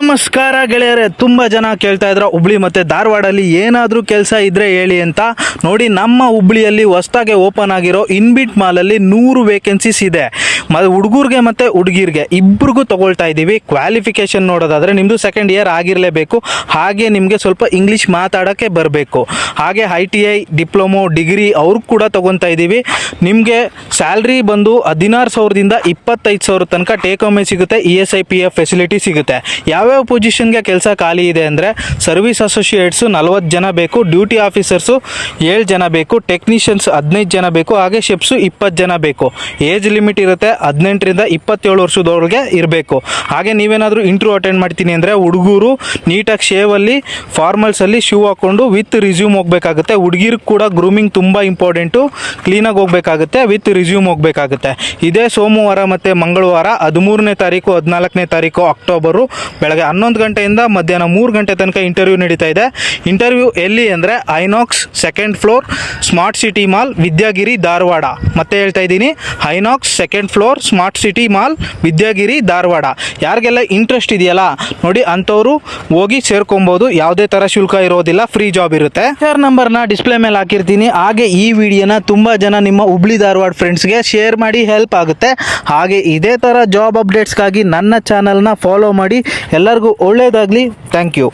ನಮಸ್ಕಾರ ಗೆಳೆಯರೆ, ತುಂಬ ಜನ ಕೇಳ್ತಾ ಇದ್ರ ಹುಬ್ಳಿ ಮತ್ತು ಧಾರವಾಡಲ್ಲಿ ಏನಾದರೂ ಕೆಲಸ ಇದ್ದರೆ ಹೇಳಿ ಅಂತ. ನೋಡಿ, ನಮ್ಮ ಹುಬ್ಳಿಯಲ್ಲಿ ಹೊಸದಾಗಿ ಓಪನ್ ಆಗಿರೋ ಇನ್ಬಿಟ್ ಮಾಲಲ್ಲಿ 100 ವೇಕೆನ್ಸೀಸ್ ಇದೆ. ಹುಡುಗರಿಗೆ ಮತ್ತು ಹುಡುಗಿರಿಗೆ ಇಬ್ಬರಿಗೂ ತೊಗೊಳ್ತಾ ಇದ್ದೀವಿ. ಕ್ವಾಲಿಫಿಕೇಷನ್ ನೋಡೋದಾದರೆ ನಿಮ್ಮದು ಸೆಕೆಂಡ್ ಇಯರ್ ಆಗಿರಲೇಬೇಕು, ಹಾಗೆ ನಿಮಗೆ ಸ್ವಲ್ಪ ಇಂಗ್ಲೀಷ್ ಮಾತಾಡೋಕ್ಕೆ ಬರಬೇಕು. ಹಾಗೆ ITI ಡಿಪ್ಲೊಮೊ ಡಿಗ್ರಿ ಅವ್ರಿಗೆ ಕೂಡ ತೊಗೊತಾ ಇದ್ದೀವಿ. ನಿಮಗೆ ಸ್ಯಾಲ್ರಿ ಬಂದು 16,000ದಿಂದ 25,000 ತನಕ ಟೇಕ್ ಹೋಮೇ ಸಿಗುತ್ತೆ. ESI PF ಫೆಸಿಲಿಟಿ ಸಿಗುತ್ತೆ. ಯಾವ್ಯಾವ ಪೊಸಿಷನ್ಗೆ ಕೆಲಸ ಖಾಲಿ ಇದೆ ಅಂದರೆ ಸರ್ವಿಸ್ ಅಸೋಸಿಯೇಟ್ಸು 40 ಜನ ಬೇಕು, ಡ್ಯೂಟಿ ಆಫೀಸರ್ಸು 7 ಜನ ಬೇಕು, ಟೆಕ್ನಿಷಿಯನ್ಸ್ 15 ಜನ ಬೇಕು, ಹಾಗೆ ಶೆಫ್ಸು 20 ಜನ ಬೇಕು. ಏಜ್ ಲಿಮಿಟ್ ಇರುತ್ತೆ, 18ರಿಂದ 27 ವರ್ಷದೊಳಗೆ ಇರಬೇಕು. ಹಾಗೆ ನೀವೇನಾದರೂ ಇಂಟರ್ವ್ಯೂ ಅಟೆಂಡ್ ಮಾಡ್ತೀನಿ ಅಂದರೆ ಹುಡುಗರು ನೀಟಾಗಿ ಶೇವಲ್ಲಿ ಫಾರ್ಮಲ್ಸಲ್ಲಿ ಶೂ ಹಾಕ್ಕೊಂಡು ವಿತ್ ರಿಸ್ಯೂಮ್ ಹೋಗಬೇಕಾಗುತ್ತೆ. ಹುಡುಗಿರಿಗೆ ಕೂಡ ಗ್ರೂಮಿಂಗ್ ತುಂಬ ಇಂಪಾರ್ಟೆಂಟು, ಕ್ಲೀನಾಗಿ ಹೋಗಬೇಕಾಗುತ್ತೆ, ವಿತ್ ರಿಸ್ಯೂಮ್ ಹೋಗಬೇಕಾಗುತ್ತೆ. ಇದೇ ಸೋಮವಾರ ಮತ್ತು ಮಂಗಳವಾರ 13ನೇ ತಾರೀಕು 14ನೇ ತಾರೀಕು ಅಕ್ಟೋಬರು ಬೆಳಗ್ಗೆ 11 ಗಂಟೆಯಿಂದ ಮಧ್ಯಾಹ್ನ 3 ಗಂಟೆ ತನಕ ಇಂಟರ್ವ್ಯೂ ನಡೀತಾ ಇದೆ. ಇಂಟರ್ವ್ಯೂ ಎಲ್ಲಿ ಅಂದರೆ Inox second floor smart city mall Vidyagiri Dharwad. ಮತ್ತೆ ಹೇಳ್ತಾ ಇದ್ದೀನಿ, Inox second floor smart city mall Vidyagiri Dharwad. ಯಾರಿಗೆಲ್ಲ ಇಂಟ್ರೆಸ್ಟ್ ಇದೆಯಲ್ಲ ನೋಡಿ, ಅಂಥವ್ರು ಹೋಗಿ ಸೇರ್ಕೊಬೋದು. ಯಾವುದೇ ಥರ ಶುಲ್ಕ ಇರೋದಿಲ್ಲ, ಫ್ರೀ ಜಾಬ್ ಇರುತ್ತೆ. ಶೇರ್ ನಂಬರ್ನ ಡಿಸ್ಪ್ಲೇ ಮೇಲೆ ಹಾಕಿರ್ತೀನಿ. ಹಾಗೆ ಈ ವಿಡಿಯೋನ ತುಂಬ ಜನ ನಿಮ್ಮ ಹುಬ್ಳಿ ಧಾರವಾಡ ಫ್ರೆಂಡ್ಸ್ಗೆ ಶೇರ್ ಮಾಡಿ, ಹೆಲ್ಪ್ ಆಗುತ್ತೆ. ಹಾಗೆ ಇದೇ ಥರ ಜಾಬ್ ಅಪ್ಡೇಟ್ಸ್ಗಾಗಿ ನನ್ನ ಚಾನಲ್ನ ಫಾಲೋ ಮಾಡಿ. ಎಲ್ಲರಿಗೂ ಒಳ್ಳೆಯದಾಗಲಿ. Thank you.